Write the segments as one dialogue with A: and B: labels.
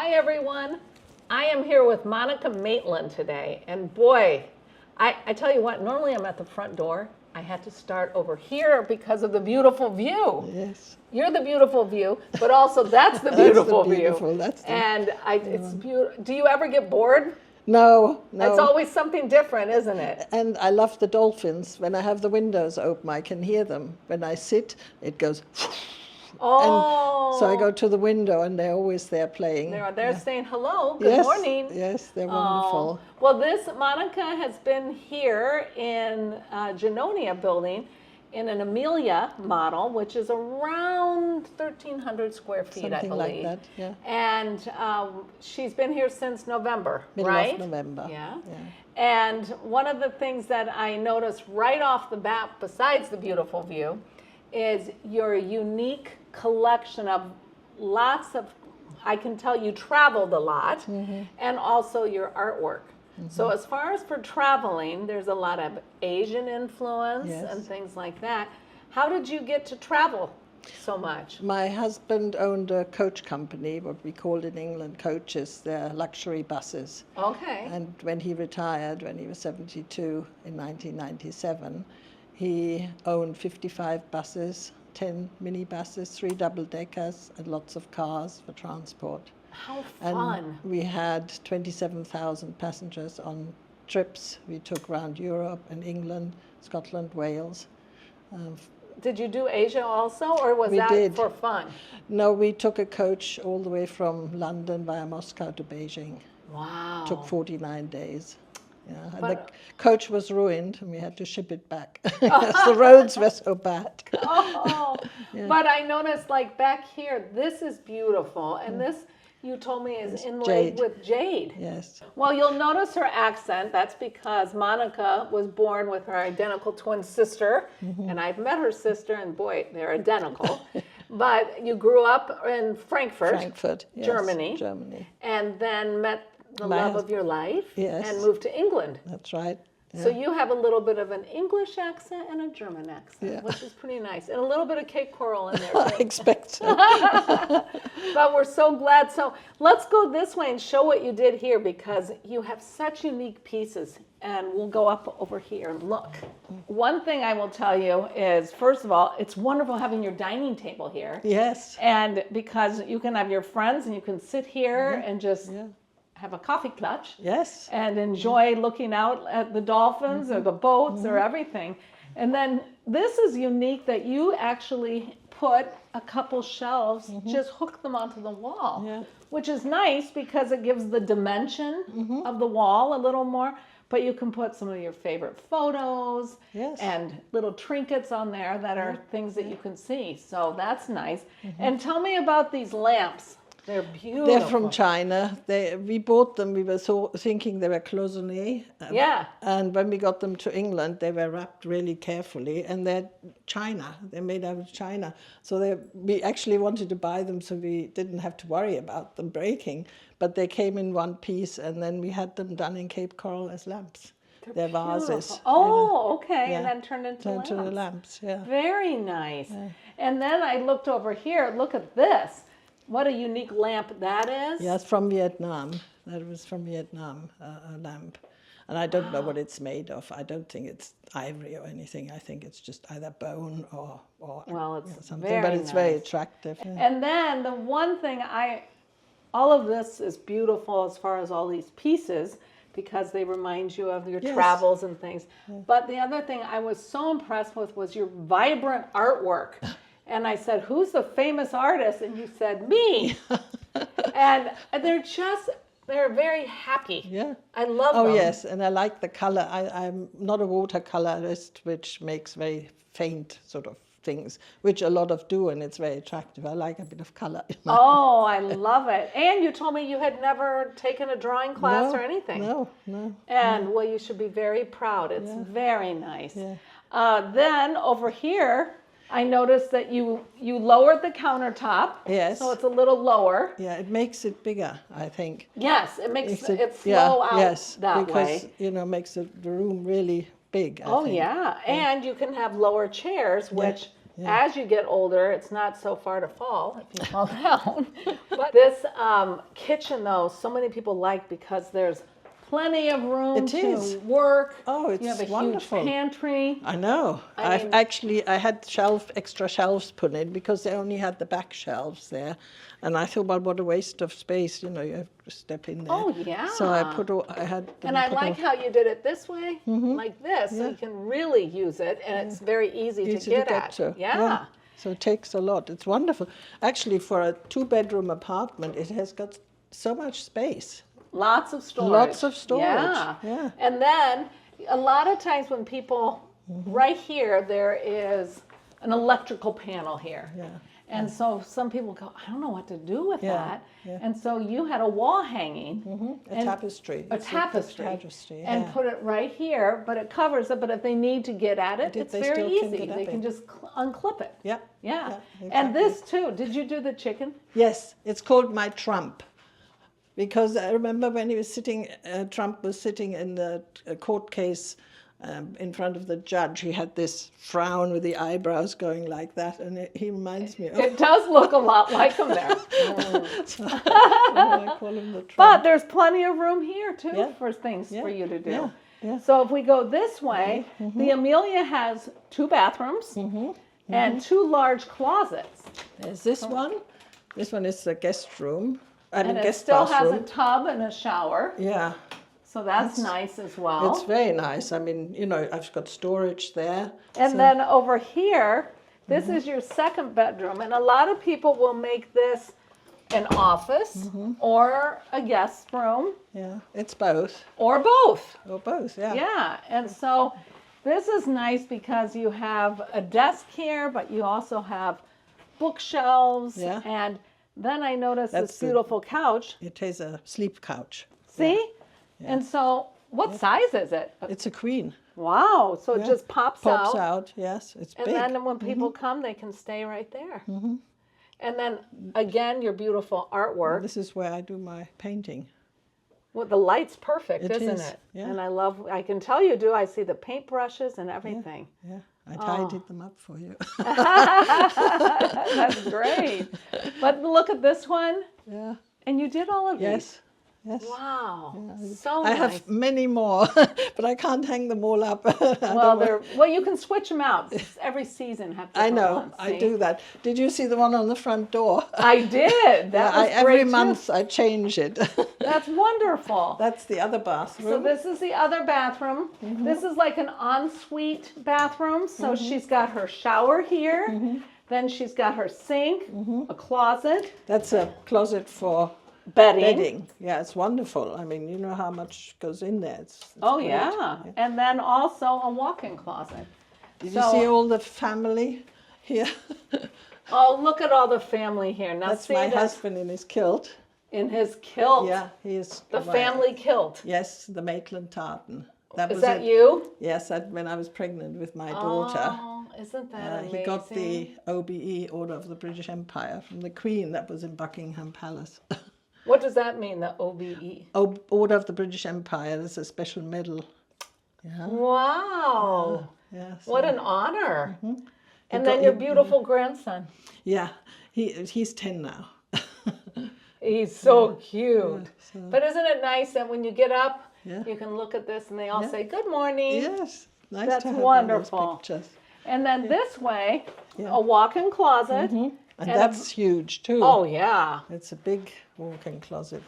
A: Hi everyone. I am here with Monika Maitland today. And boy, I tell you what, normally I'm at the front door. I had to start over here because of the beautiful view.
B: Yes.
A: You're the beautiful view, but also that's the beautiful view.
B: That's the
A: and it's beautiful. Do you ever get bored?
B: No.
A: It's always something different, isn't it?
B: And I love the dolphins. When I have the windows open, I can hear them. When I sit, it goes.
A: Oh.
B: And so I go to the window, and they're always there playing.
A: They're saying hello. Good morning.
B: Yes, they're wonderful.
A: Well, Monika has been here in Genonia building in an Amelia model, which is around 1,300 square feet,
B: Something
A: I believe.
B: like that, yeah.
A: And she's been here since November,
B: Middle
A: right?
B: of November.
A: Yeah. And one of the things that I noticed right off the bat, besides the beautiful view, is your unique collection of lots of, I can tell you traveled a lot, and also your artwork. So as far as for traveling, there's a lot of Asian influence and things like that. How did you get to travel so much?
B: My husband owned a coach company, what we called in England coaches. They're luxury buses.
A: Okay.
B: And when he retired, when he was 72 in 1997, he owned 55 buses, 10 minibuses, 3 double-deckers, and lots of cars for transport.
A: How fun.
B: And we had 27,000 passengers on trips we took around Europe and England, Scotland, Wales.
A: Did you do Asia also, or was
B: We
A: that
B: did.
A: for fun?
B: No, we took a coach all the way from London via Moscow to Beijing.
A: Wow.
B: Took 49 days. Yeah, and
A: But-
B: the coach was ruined, and we had to ship it back. The roads were so bad.
A: Oh, but I noticed, like back here, this is beautiful, and this you told me is inlaid
B: jade.
A: with jade.
B: Yes.
A: Well, you'll notice her accent. That's because Monika was born with her identical twin sister, and I've met her sister, and boy, they're identical. But you grew up in Frankfurt,
B: Yes,
A: Germany, and then met the love of your life, and moved to England.
B: That's right.
A: So you have a little bit of an English accent and a German accent, which is pretty nice, and a little bit of Cape Coral in there too.
B: I expect so.
A: But we're so glad. So let's go this way and show what you did here, because you have such unique pieces. And we'll go up over here and look. One thing I will tell you is, first of all, it's wonderful having your dining table here.
B: Yes.
A: And because you can have your friends and you can sit here and just have a coffee clutch.
B: Yes.
A: And enjoy looking out at the dolphins or the boats or everything. And then this is unique that you actually put a couple shelves, just hook them onto the wall, which is nice because it gives the dimension of the wall a little more. But you can put some of your favorite photos and little trinkets on there that are things that you can see. So that's nice. And tell me about these lamps. They're beautiful.
B: They're from China. We bought them. We were thinking they were cloisonné. And when we got them to England, they were wrapped really carefully. And they're China. They're made out of China. So we actually wanted to buy them so we didn't have to worry about them breaking. But they came in one piece, and then we had them done in Cape Coral as lamps. They're vases.
A: Oh, okay. And then turned into lamps.
B: Turned to the lamps,
A: Very nice. And then I looked over here. Look at this. What a unique lamp that is.
B: Yes, from Vietnam. That was from Vietnam, a lamp. And I don't know what it's made of. I don't think it's ivory or anything. I think it's just either bone or something. But it's very attractive.
A: And then the one thing all of this is beautiful as far as all these pieces, because they remind you of your travels and things. But the other thing I was so impressed with was your vibrant artwork. And I said, who's the famous artist? And you said, me. And they're very happy.
B: Yeah.
A: I love them.
B: Oh, yes. And I like the color. I'm not a watercolorist, which makes very faint sort of things, which a lot of do, and it's very attractive. I like a bit of color.
A: Oh, I love it. And you told me you had never taken a drawing class or anything.
B: No.
A: And well, you should be very proud. It's very nice. Then over here, I noticed that you lowered the countertop.
B: Yes.
A: So it's a little lower.
B: Yeah, it makes it bigger, I think.
A: Yes, it makes it flow out that
B: because,
A: way.
B: Makes the room really big, I think.
A: Yeah. And you can have lower chairs, which As you get older, it's not so far to fall if you fall down. But this kitchen, though, so many people like because there's plenty of room to work.
B: Oh, it's
A: you have a
B: wonderful.
A: huge pantry.
B: I know. I had extra shelves put in because they only had the back shelves there, and I thought, well, what a waste of space. You know, you have to step in there.
A: Oh yeah.
B: So I had.
A: And I like how you did it this way, like this, so you can really use it, and it's very easy to get at.
B: To.
A: Yeah.
B: So it takes a lot. It's wonderful. Actually, for a 2-bedroom apartment, it has got so much space.
A: Lots of storage.
B: Lots of storage.
A: Yeah. And then a lot of times when people, right here, there is an electrical panel here.
B: Yeah.
A: And so some people go, I don't know what to do with that.
B: Yeah.
A: And so you had a wall hanging.
B: A tapestry.
A: A tapestry. And put it right here, but it covers it. But if they need to get at it, it's very easy. They can just unclip it.
B: Yeah.
A: Exactly. And this too. Did you do the chicken?
B: Yes. It's called my trump. Because I remember when he was sitting, Trump was sitting in the court case in front of the judge. He had this frown with the eyebrows going like that, and he reminds me of...
A: It does look a lot like him there.
B: So I call him the Trump.
A: But there's plenty of room here, too, for things for you to do.
B: Yeah.
A: So if we go this way, the Amelia has 2 bathrooms and 2 large closets.
B: There's this one. This one is the guest room.
A: And it still has a tub and a shower.
B: Yeah.
A: So that's nice as well.
B: It's very nice. I mean, you know, I've got storage there.
A: And then over here, this is your 2nd bedroom. And a lot of people will make this an office or a guest room.
B: Yeah, it's both.
A: Or both.
B: Or both, yeah.
A: Yeah, and so this is nice because you have a desk here, but you also have bookshelves.
B: Yeah.
A: And then I noticed this beautiful couch.
B: It is a sleep couch.
A: See? Yeah. And so what size is it?
B: It's a queen.
A: Wow. So it just pops out.
B: Pops out, yes. It's big.
A: And then when people come, they can stay right there. And then, again, your beautiful artwork.
B: And this is where I do my painting.
A: Well, the light's perfect, isn't
B: is,
A: it?
B: yeah.
A: And I can tell you do. I see the paintbrushes and everything.
B: Yeah. I tidied them up for you.
A: That's great. But look at this one.
B: Yeah.
A: And you did all of these.
B: Yes.
A: Wow.
B: Yeah.
A: So nice.
B: I have many more, but I can't hang them all up.
A: Well, you can switch them out. Every season have different ones.
B: I do that. Did you see the one on the front door?
A: I did. That was
B: every
A: great
B: month I change it.
A: That's wonderful.
B: That's the other bathroom.
A: So this is the other bathroom. This is like an ensuite bathroom. So she's got her shower here. Then she's got her sink, a closet.
B: That's a closet for bedding. Yeah, it's wonderful. I mean, you know how much goes in there. It's great.
A: Yeah. And then also a walk-in closet.
B: Did you see all the family here?
A: Oh, look at all the family here. Now
B: That's my husband in his kilt.
A: In his kilt.
B: Yeah, he is.
A: The family kilt.
B: Yes, the Maitland tartan.
A: Is that you?
B: Yes, when I was pregnant with my daughter.
A: Oh, isn't that amazing?
B: He got the OBE, Order of the British Empire, from the Queen. That was in Buckingham Palace.
A: What does that mean, the OBE?
B: Order of the British Empire. There's a special medal. Yeah.
A: Wow.
B: Yeah.
A: What an honor. And then your beautiful grandson.
B: Yeah, he's 10 now.
A: He's so cute. Yeah, but isn't it nice that when you get up, you can look at this and they all say, good morning.
B: Yes. Nice
A: That's
B: to have
A: wonderful.
B: those pictures.
A: And then this way, a walk-in closet.
B: And that's huge too.
A: Oh, yeah.
B: It's a big walk-in closet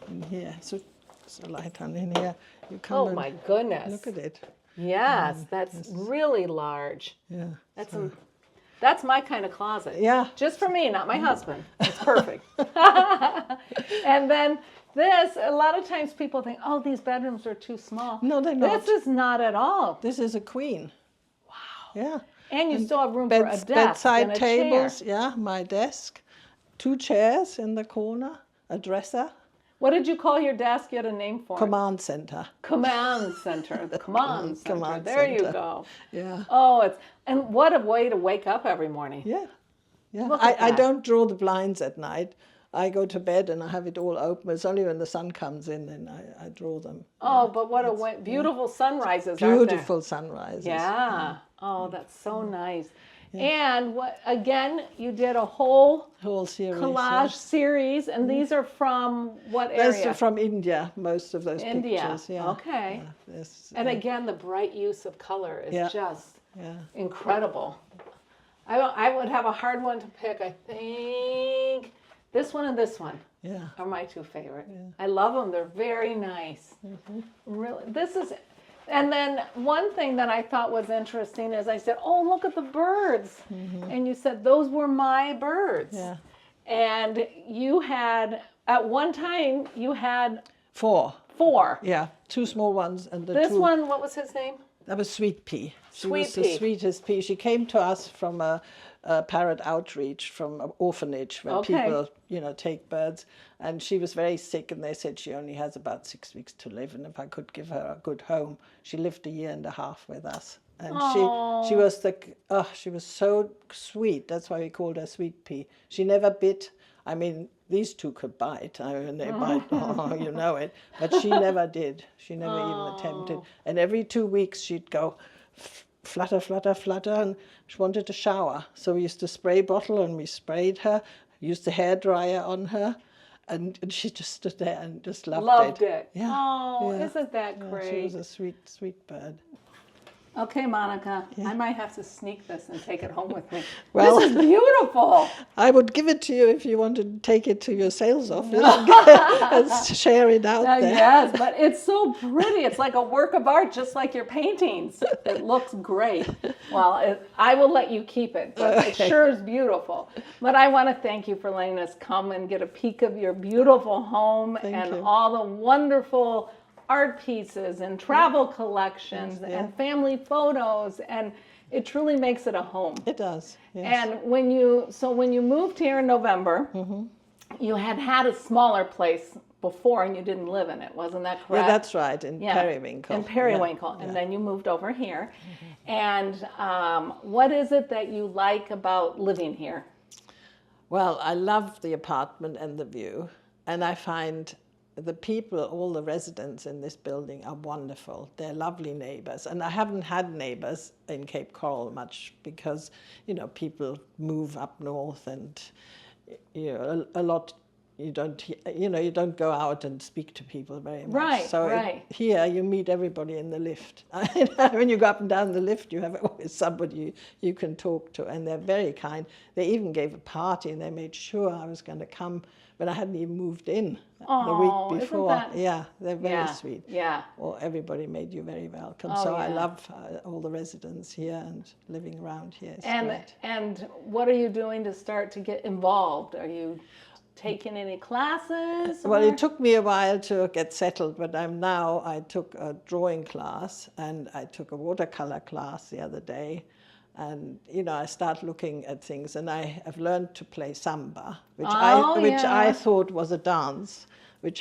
B: in here. So there's a light on in here. You come
A: Oh, my goodness.
B: Look at it.
A: Yes, that's really large.
B: Yeah.
A: That's my kind of closet.
B: Yeah.
A: Just for me, not my husband. It's perfect. And then this, a lot of times people think, oh, these bedrooms are too small.
B: No, they're not.
A: This is not at all.
B: This is a queen.
A: Wow.
B: Yeah.
A: And you still have room for a desk
B: bedside
A: and a
B: tables,
A: chair.
B: my desk, 2 chairs in the corner, a dresser.
A: What did you call your desk? You had a name for it.
B: Command center.
A: Command center. The command center.
B: Command
A: there
B: center.
A: you go.
B: Yeah.
A: Oh, and what a way to wake up every morning.
B: Yeah. Yeah.
A: Look at
B: I
A: that.
B: don't draw the blinds at night. I go to bed and I have it all open. It's only when the sun comes in then I draw them.
A: Oh, but what a way. Beautiful sunrises, aren't there?
B: Beautiful sunrises.
A: Yeah. Oh, that's so nice. And again, you did a whole
B: series,
A: collage series, and these are from what area?
B: Those are from India, most of those
A: India.
B: pictures. Yeah.
A: Okay.
B: Yeah,
A: and again, the bright use of color is just
B: yeah.
A: incredible. I would have a hard one to pick. I think this one and this one are my two favorite. Yeah. I love them. They're very nice. Really, and then one thing that I thought was interesting is I said, "Oh, look at the birds," and you said those were my birds.
B: Yeah.
A: And you had at one time you had
B: 4.
A: 4.
B: Yeah, 2 small ones and
A: this one. What was his name?
B: That was Sweet Pea. She
A: Sweet
B: was
A: Pea.
B: the sweetest pea. She came to us from a parrot outreach from an orphanage where people, take birds. And she was very sick, and they said she only has about 6 weeks to live. And if I could give her a good home, she lived 1.5 years with us. And she was she was so sweet. That's why we called her Sweet Pea. She never bit. I mean, these two could bite. I mean, they bite, you know it. But she never did. She never even attempted. And every 2 weeks she'd go flutter, flutter, flutter, and she wanted to shower. So we used to spray bottle, and we sprayed her, used the hairdryer on her, and she just stood there and just loved it.
A: Yeah. Oh, isn't that great?
B: She was a sweet, sweet bird.
A: Okay, Monika, I might have to sneak this and take it home with me.
B: Well,
A: this is beautiful.
B: I would give it to you if you want to take it to your sales office and share it out there.
A: Yes, but it's so pretty. It's like a work of art, just like your paintings. It looks great. Well, I will let you keep it, but it sure is beautiful. But I want to thank you for letting us come and get a peek of your beautiful home and all the wonderful art pieces and travel collections and family photos, and it truly makes it a home.
B: It does. Yes.
A: And when you moved here in November, you had a smaller place before and you didn't live in it, wasn't that correct?
B: Yeah, that's right, in Periwinkle.
A: In Periwinkle, and then you moved over here. And what is it that you like about living here?
B: Well, I love the apartment and the view, and I find the people, all the residents in this building are wonderful. They're lovely neighbors. And I haven't had neighbors in Cape Coral much because, people move up north and, a lot, you don't go out and speak to people very much.
A: Right,
B: so here you meet everybody in the lift. When you go up and down the lift, you have always somebody you can talk to, and they're very kind. They even gave a party, and they made sure I was going to come when I hadn't even moved in the week before. Yeah, they're very sweet.
A: Yeah.
B: Well, everybody made you very welcome. So I love all the residents here and living around here. It's great.
A: And what are you doing to start to get involved? Are you taking any classes?
B: Well, it took me a while to get settled, but I took a drawing class and I took a watercolor class the other day. And, I start looking at things, and I have learned to play samba, which I thought was a dance.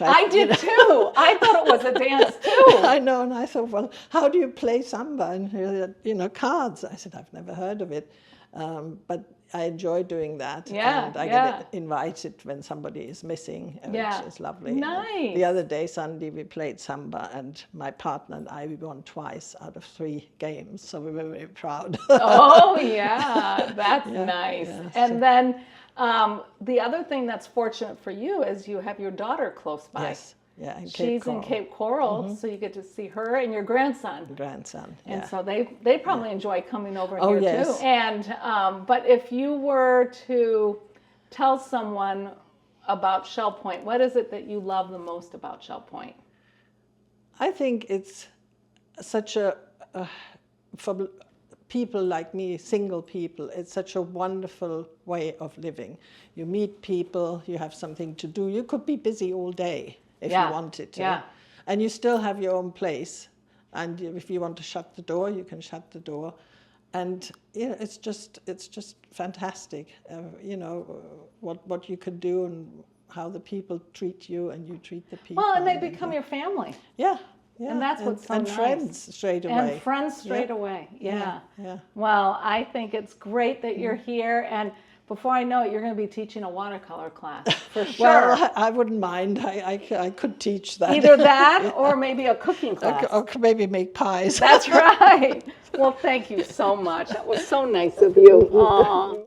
A: I did too. I thought it was a dance too.
B: I know, and I thought, well, how do you play samba? And cards. I said, I've never heard of it, but I enjoy doing that. And I get invited when somebody is missing, which is lovely.
A: Nice.
B: The other day, Sunday, we played samba, and my partner and I, we won twice out of 3 games, so we were very proud.
A: Oh, yeah, that's nice.
B: Yeah,
A: and then the other thing that's fortunate for you is you have your daughter close by.
B: Yes. Yeah,
A: she's in Cape Coral, so you get to see her and your grandson. And so they probably enjoy coming over here too. And but if you were to tell someone about Shell Point, what is it that you love the most about Shell Point?
B: I think it's such for people like me, single people, it's such a wonderful way of living. You meet people, you have something to do. You could be busy all day if you wanted to. Yeah. And you still have your own place. And if you want to shut the door, you can shut the door. And it's just fantastic. What you can do and how the people treat you and you treat the people.
A: Well, and they become your family.
B: Yeah. Yeah.
A: And that's what's so nice.
B: And friends straight away.
A: And friends straight away. Yeah. Well, I think it's great that you're here. And before I know it, you're going to be teaching a watercolor class for sure.
B: Well, I wouldn't mind. I could teach that.
A: Either that or maybe a cooking class.
B: Or maybe make pies.
A: That's right. Well, thank you so much. That was so nice of you. Aw.